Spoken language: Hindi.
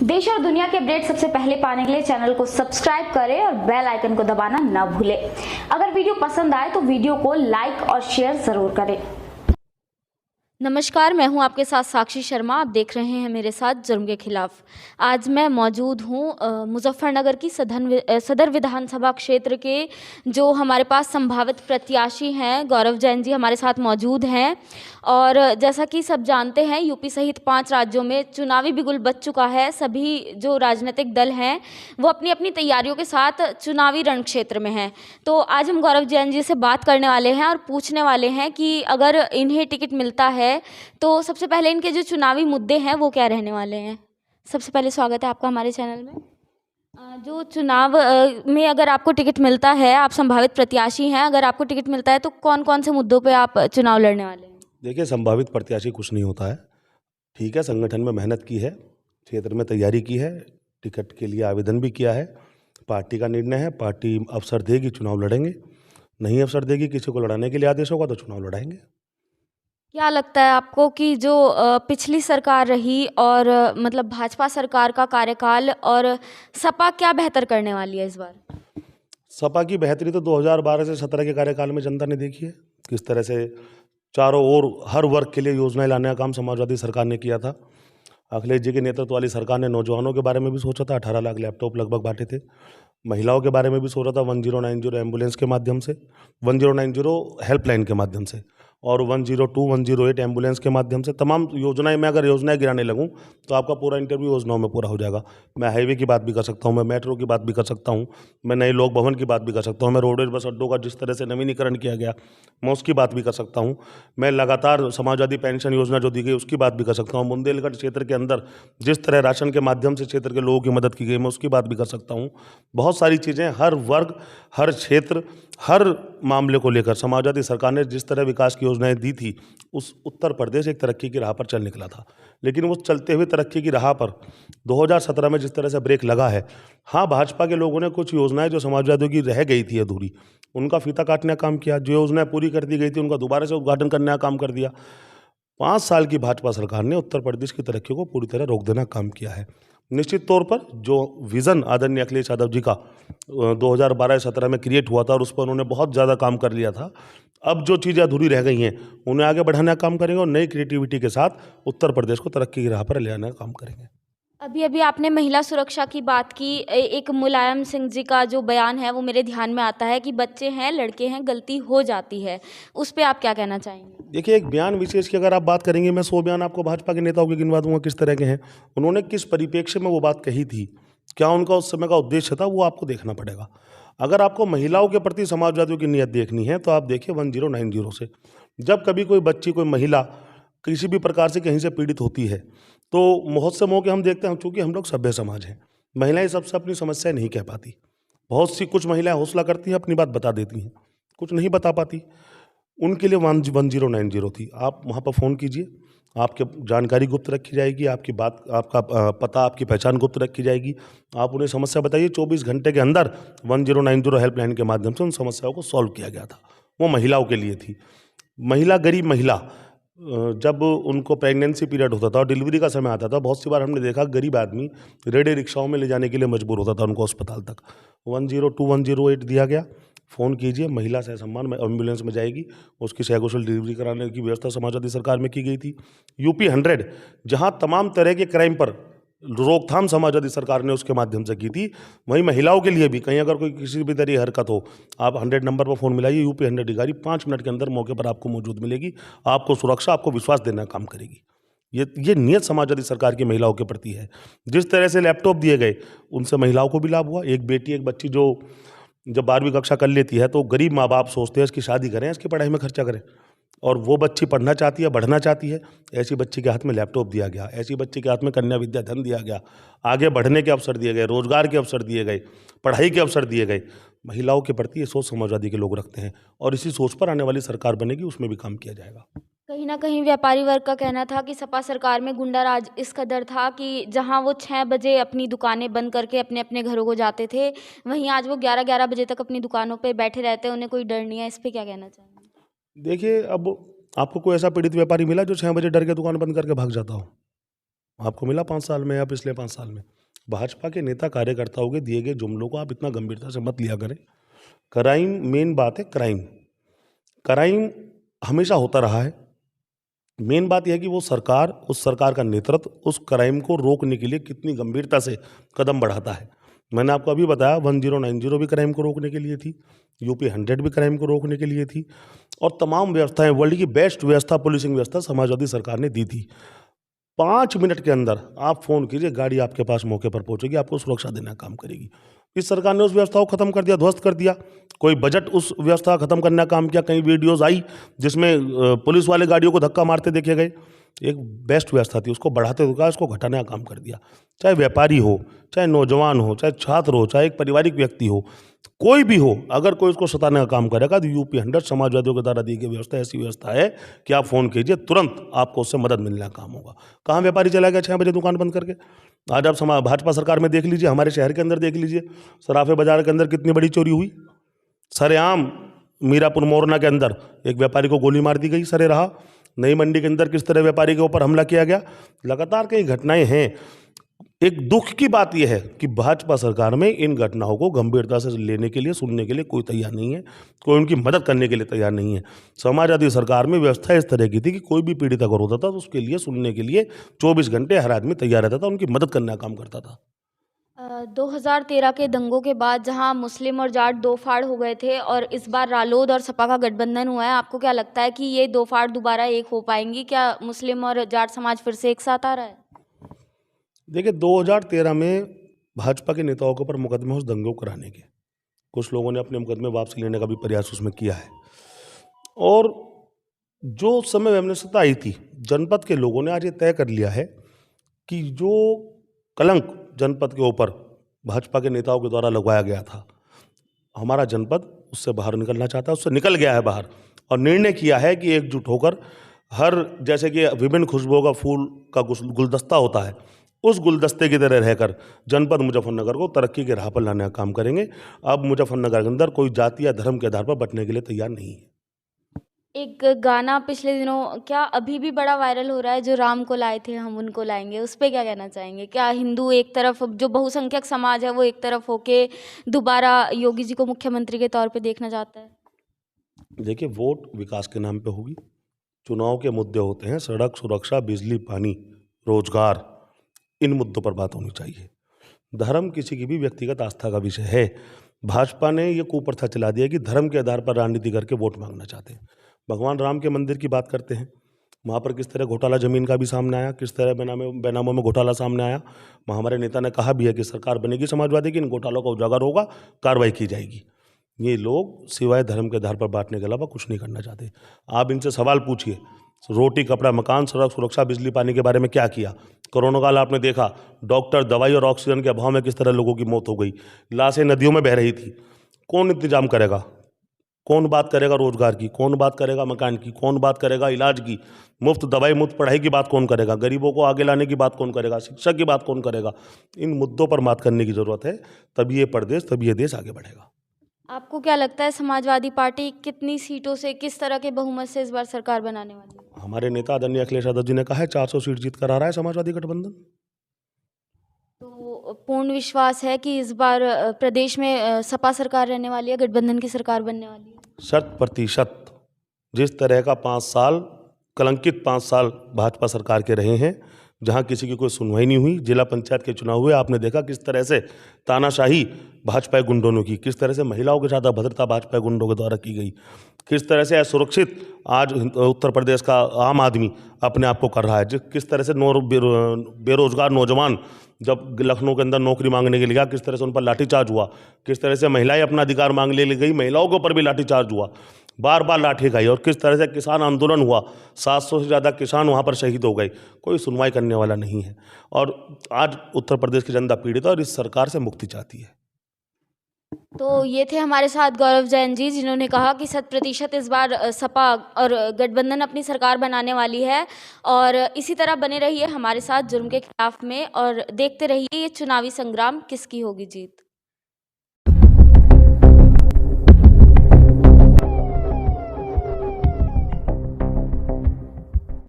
देश और दुनिया के अपडेट सबसे पहले पाने के लिए चैनल को सब्सक्राइब करें और बेल आइकन को दबाना न भूलें। अगर वीडियो पसंद आए तो वीडियो को लाइक और शेयर जरूर करें। नमस्कार, मैं हूं आपके साथ साक्षी शर्मा। आप देख रहे हैं मेरे साथ जुर्म के खिलाफ। आज मैं मौजूद हूं मुजफ्फरनगर की सदर विधानसभा क्षेत्र के जो हमारे पास संभावित प्रत्याशी हैं गौरव जैन जी हमारे साथ मौजूद हैं। और जैसा कि सब जानते हैं, यूपी सहित 5 राज्यों में चुनावी बिगुल बज चुका है। सभी जो राजनीतिक दल हैं वो अपनी अपनी तैयारियों के साथ चुनावी रण क्षेत्र में हैं। तो आज हम गौरव जैन जी से बात करने वाले हैं और पूछने वाले हैं कि अगर इन्हें टिकट मिलता है तो सबसे पहले इनके जो चुनावी मुद्दे हैं वो क्या रहने वाले हैं। सबसे पहले स्वागत है आपका हमारे चैनल में। जो चुनाव में अगर आपको टिकट मिलता है, आप संभावित प्रत्याशी हैं, अगर आपको टिकट मिलता है तो कौन कौन से मुद्दों पे आप चुनाव लड़ने वाले हैं? देखिए, संभावित प्रत्याशी कुछ नहीं होता है। ठीक है, संगठन में मेहनत की है, क्षेत्र में तैयारी की है, टिकट के लिए आवेदन भी किया है। पार्टी का निर्णय है, पार्टी अवसर देगी चुनाव लड़ेंगे, नहीं अवसर देगी किसी को लड़ाने के लिए आदेश होगा तो चुनाव लड़ाएंगे। क्या लगता है आपको कि जो पिछली सरकार रही और मतलब भाजपा सरकार का कार्यकाल और सपा क्या बेहतर करने वाली है इस बार? सपा की बेहतरी तो 2012 से 17 के कार्यकाल में जनता ने देखी है। किस तरह से चारों ओर हर वर्ग के लिए योजनाएं लाने का काम समाजवादी सरकार ने किया था। अखिलेश जी के नेतृत्व वाली सरकार ने नौजवानों के बारे में भी सोचा था, 18 लाख लैपटॉप लगभग बांटे थे। महिलाओं के बारे में भी सोचा था 1090 एम्बुलेंस के माध्यम से, 1090 हेल्पलाइन के माध्यम से और 102 108 एम्बुलेंस के माध्यम से। तमाम योजनाएं, मैं अगर योजनाएं गिराने लगूं तो आपका पूरा इंटरव्यू योजनाओं में पूरा हो जाएगा। मैं हाईवे की बात भी कर सकता हूं, मैं मेट्रो की बात भी कर सकता हूं, मैं नए लोक भवन की बात भी कर सकता हूं, मैं रोडवेज बस अड्डों का जिस तरह से नवीनीकरण किया गया मैं उसकी बात भी कर सकता हूं, मैं लगातार समाजवादी पेंशन योजना जो दी गई उसकी बात भी कर सकता हूं, बुंदेलखंड क्षेत्र के अंदर जिस तरह राशन के माध्यम से क्षेत्र के लोगों की मदद की गई मैं उसकी बात भी कर सकता हूँ। बहुत सारी चीज़ें, हर वर्ग, हर क्षेत्र, हर मामले को लेकर समाजवादी सरकार ने जिस तरह विकास की योजनाएं दी थी, उस उत्तर प्रदेश एक तरक्की की राह पर चल निकला था। लेकिन वो चलते हुए तरक्की की राह पर 2017 में जिस तरह से ब्रेक लगा है, हाँ, भाजपा के लोगों ने कुछ योजनाएं जो समाजवादियों की रह गई थी अधूरी, उनका फीता काटने का काम किया। जो योजनाएं पूरी कर दी गई थी उनका दोबारा से उद्घाटन करने का काम कर दिया। 5 साल की भाजपा सरकार ने उत्तर प्रदेश की तरक्की को पूरी तरह रोक देना काम किया है। निश्चित तौर पर जो विज़न आदरणीय अखिलेश यादव जी का 2012-17 में क्रिएट हुआ था और उस पर उन्होंने बहुत ज़्यादा काम कर लिया था। अब जो चीज़ें अधूरी रह गई हैं उन्हें आगे बढ़ाने का काम करेंगे और नई क्रिएटिविटी के साथ उत्तर प्रदेश को तरक्की की राह पर ले आने का काम करेंगे। अभी अभी आपने महिला सुरक्षा की बात की। एक मुलायम सिंह जी का जो बयान है वो मेरे ध्यान में आता है कि बच्चे हैं, लड़के हैं, गलती हो जाती है। उस पर आप क्या कहना चाहेंगे? देखिए, एक बयान विशेष की अगर आप बात करेंगे, मैं 100 बयान आपको भाजपा के नेताओं के गिनवा दूंगा किस तरह के हैं, उन्होंने किस परिप्रेक्ष्य में वो बात कही थी, क्या उनका उस समय का उद्देश्य था, वो आपको देखना पड़ेगा। अगर आपको महिलाओं के प्रति समाजवादियों की नीयत देखनी है तो आप देखिए 1090 से। जब कभी कोई बच्ची, कोई महिला किसी भी प्रकार से कहीं से पीड़ित होती है तो बहुत से मौके हम देखते हैं, चूँकि हम लोग सभ्य समाज हैं, महिलाएं सबसे अपनी समस्या नहीं कह पाती। बहुत सी कुछ महिलाएं हौसला करती हैं, अपनी बात बता देती हैं, कुछ नहीं बता पाती। उनके लिए 1090 थी। आप वहाँ पर फ़ोन कीजिए, आपकी जानकारी गुप्त रखी जाएगी, आपकी बात, आपका पता, आपकी पहचान गुप्त रखी जाएगी। आप उन्हें समस्या बताइए, 24 घंटे के अंदर 1090 हेल्पलाइन के माध्यम से उन समस्याओं को सॉल्व किया गया था। वो महिलाओं के लिए थी। महिला, गरीब महिला, जब उनको प्रेगनेंसी पीरियड होता था और डिलीवरी का समय आता था, बहुत सी बार हमने देखा गरीब आदमी रेडी रिक्शाओं में ले जाने के लिए मजबूर होता था उनको अस्पताल तक। 102 108 दिया गया। फ़ोन कीजिए, महिला सहसम्मान में एम्बुलेंस में जाएगी, उसकी सकुशल डिलीवरी कराने की व्यवस्था समाजवादी सरकार में की गई थी। यूपी 100, जहाँ तमाम तरह के क्राइम पर रोकथाम समाजवादी सरकार ने उसके माध्यम से की थी, वहीं महिलाओं के लिए भी कहीं अगर कोई किसी भी तरह की हरकत हो, आप 100 नंबर पर फ़ोन मिलाइए, यूपी 100 अधिकारी 5 मिनट के अंदर मौके पर आपको मौजूद मिलेगी, आपको सुरक्षा, आपको विश्वास देने का काम करेगी। ये नियत समाजवादी सरकार की महिलाओं के प्रति है। जिस तरह से लैपटॉप दिए गए, उनसे महिलाओं को भी लाभ हुआ। एक बेटी, एक बच्ची जो जब 12वीं कक्षा कर लेती है तो गरीब माँ बाप सोचते हैं इसकी शादी करें, इसकी पढ़ाई में खर्चा करें, और वो बच्ची पढ़ना चाहती है, बढ़ना चाहती है, ऐसी बच्ची के हाथ में लैपटॉप दिया गया, ऐसी बच्ची के हाथ में कन्या विद्या धन दिया गया, आगे बढ़ने के अवसर दिए गए, रोजगार के अवसर दिए गए, पढ़ाई के अवसर दिए गए। महिलाओं के प्रति ये सोच समाजवादी के लोग रखते हैं और इसी सोच पर आने वाली सरकार बनेगी, उसमें भी काम किया जाएगा। कहीं ना कहीं व्यापारी वर्ग का कहना था कि सपा सरकार में गुंडा राज इस कदर था कि जहां वो 6 बजे अपनी दुकानें बंद करके अपने अपने घरों को जाते थे, वहीं आज वो 11-11 बजे तक अपनी दुकानों पे बैठे रहते हैं, उन्हें कोई डर नहीं है। इस पे क्या कहना चाहेंगे? देखिए, अब आपको कोई ऐसा पीड़ित व्यापारी मिला जो 6 बजे डर के दुकान बंद करके भाग जाता हो? आपको मिला 5 साल में या पिछले 5 साल में? भाजपा के नेता कार्यकर्ताओं के दिए गए जुमलों को आप इतना गंभीरता से मत लिया करें। क्राइम, मेन बात है क्राइम। क्राइम हमेशा होता रहा है। मेन बात यह है कि वो सरकार, उस सरकार का नेतृत्व उस क्राइम को रोकने के लिए कितनी गंभीरता से कदम बढ़ाता है। मैंने आपको अभी बताया 1090 भी क्राइम को रोकने के लिए थी, यूपी 100 भी क्राइम को रोकने के लिए थी, और तमाम व्यवस्थाएं, वर्ल्ड की बेस्ट व्यवस्था, पुलिसिंग व्यवस्था समाजवादी सरकार ने दी थी। 5 मिनट के अंदर आप फ़ोन कीजिए, गाड़ी आपके पास मौके पर पहुंचेगी, आपको सुरक्षा देने का काम करेगी। इस सरकार ने उस व्यवस्था को खत्म कर दिया, ध्वस्त कर दिया। कोई बजट उस व्यवस्था का खत्म करने का काम किया, कई वीडियोस आई जिसमें पुलिस वाले गाड़ियों को धक्का मारते देखे गए। एक बेस्ट व्यवस्था थी, उसको बढ़ाते रुका, उसको घटाने का काम कर दिया। चाहे व्यापारी हो, चाहे नौजवान हो, चाहे छात्र हो, चाहे एक पारिवारिक व्यक्ति हो, कोई भी हो, अगर कोई उसको सताने का काम करेगा तो यूपी 100 समाजवादियों के द्वारा दी गई व्यवस्था ऐसी व्यवस्था है कि आप फ़ोन कीजिए, तुरंत आपको उससे मदद मिलने का काम होगा। कहाँ व्यापारी चला गया 6 बजे दुकान बंद करके? आज आप भाजपा सरकार में देख लीजिए, हमारे शहर के अंदर देख लीजिए, सराफे बाजार के अंदर कितनी बड़ी चोरी हुई। सरेआम मीरापुर मोरना के अंदर एक व्यापारी को गोली मार दी गई सरेराह। नई मंडी के अंदर किस तरह व्यापारी के ऊपर हमला किया गया। लगातार कई घटनाएं हैं। एक दुख की बात यह है कि भाजपा सरकार में इन घटनाओं को गंभीरता से लेने के लिए, सुनने के लिए कोई तैयार नहीं है, कोई उनकी मदद करने के लिए तैयार नहीं है। समाजवादी सरकार में व्यवस्था इस तरह की थी कि कोई भी पीड़ित अगर होता था तो उसके लिए सुनने के लिए 24 घंटे हर आदमी तैयार रहता था, उनकी मदद करने का काम करता था। 2013 के दंगों के बाद जहां मुस्लिम और जाट दो फाड़ हो गए थे और इस बार रालोद और सपा का गठबंधन हुआ है, आपको क्या लगता है कि ये दो फाड़ दोबारा एक हो पाएंगी? क्या मुस्लिम और जाट समाज फिर से एक साथ आ रहा है? देखिए, 2013 में भाजपा के नेताओं के ऊपर मुकदमे उस दंगों को कराने के, कुछ लोगों ने अपने मुकदमे वापस लेने का भी प्रयास उसमें किया है। और जो उस समय वैमनस्यता आई थी, जनपद के लोगों ने आज ये तय कर लिया है कि जो कलंक जनपद के ऊपर भाजपा के नेताओं के द्वारा लगवाया गया था, हमारा जनपद उससे बाहर निकलना चाहता है, उससे निकल गया है बाहर, और निर्णय किया है कि एकजुट होकर हर, जैसे कि विभिन्न खुशबुओं का फूल का गुलदस्ता होता है, उस गुलदस्ते की तरह रहकर जनपद मुजफ्फरनगर को तरक्की के राह पर लाने का काम करेंगे। अब मुजफ्फरनगर के अंदर कोई जाति या धर्म के आधार पर बंटने के लिए तैयार नहीं है। एक गाना पिछले दिनों क्या अभी भी बड़ा वायरल हो रहा है, जो राम को लाए थे हम उनको लाएंगे, उस पर क्या कहना चाहेंगे? क्या हिंदू एक तरफ, जो बहुसंख्यक समाज है वो एक तरफ होके दोबारा योगी जी को मुख्यमंत्री के तौर पे देखना चाहता है? देखिए, वोट विकास के नाम पे होगी। चुनाव के मुद्दे होते हैं सड़क, सुरक्षा, बिजली, पानी, रोजगार, इन मुद्दों पर बात होनी चाहिए। धर्म किसी की भी व्यक्तिगत आस्था का विषय है। भाजपा ने ये कुप्रथा चला दिया कि धर्म के आधार पर राजनीति करके वोट मांगना चाहते हैं। भगवान राम के मंदिर की बात करते हैं, वहाँ पर किस तरह घोटाला जमीन का भी सामने आया, किस तरह बेनामों में घोटाला सामने आया। वहाँ हमारे नेता ने कहा भी है कि सरकार बनेगी समाजवादी की, इन घोटालों का उजागर होगा, कार्रवाई की जाएगी। ये लोग सिवाय धर्म के आधार पर बांटने के अलावा कुछ नहीं करना चाहते। आप इनसे सवाल पूछिए, रोटी, कपड़ा, मकान, सड़क, सुरक्षा, बिजली, पानी के बारे में क्या किया? कोरोना काल आपने देखा, डॉक्टर, दवाई और ऑक्सीजन के अभाव में किस तरह लोगों की मौत हो गई, लाशें नदियों में बह रही थी। कौन इंतजाम करेगा? कौन बात करेगा रोजगार की? कौन बात करेगा मकान की? कौन बात करेगा इलाज की? मुफ्त दवाई, मुफ्त पढ़ाई की बात कौन करेगा? गरीबों को आगे लाने की बात कौन करेगा? शिक्षा की बात कौन करेगा? इन मुद्दों पर बात करने की जरूरत है, तभी ये प्रदेश, तभी ये देश आगे बढ़ेगा। आपको क्या लगता है समाजवादी पार्टी कितनी सीटों से, किस तरह के बहुमत से इस बार सरकार बनाने वाली है? हमारे नेता आदरणीय अखिलेश यादव जी ने कहा है 400 सीट जीत कर आ रहा है समाजवादी गठबंधन। तो पूर्ण विश्वास है कि इस बार प्रदेश में सपा सरकार रहने वाली है, गठबंधन की सरकार बनने वाली है? 100%। जिस तरह का 5 साल, कलंकित 5 साल भाजपा सरकार के रहे हैं, जहां किसी की कोई सुनवाई नहीं हुई, जिला पंचायत के चुनाव हुए, आपने देखा किस तरह से तानाशाही भाजपा गुंडों ने की, किस तरह से महिलाओं के साथ अभद्रता भाजपा गुंडों के द्वारा की गई, किस तरह से असुरक्षित आज उत्तर प्रदेश का आम आदमी अपने आप को कर रहा है, किस तरह से बेरोजगार नौजवान जब लखनऊ के अंदर नौकरी मांगने के लिए गया, किस तरह से उन पर लाठीचार्ज हुआ, किस तरह से महिलाएं अपना अधिकार मांगने ले गई, महिलाओं के ऊपर भी लाठीचार्ज हुआ, बार बार लाठी खाई, और किस तरह से किसान आंदोलन हुआ, 700 से ज़्यादा किसान वहाँ पर शहीद हो गए। कोई सुनवाई करने वाला नहीं है, और आज उत्तर प्रदेश की जनता पीड़ित है और इस सरकार से मुक्ति चाहती है। तो ये थे हमारे साथ गौरव जैन जी, जिन्होंने कहा कि 100% इस बार सपा और गठबंधन अपनी सरकार बनाने वाली है, और इसी तरह बने रहिए हमारे साथ जुर्म के खिलाफ में, और देखते रहिए ये चुनावी संग्राम किसकी होगी जीत।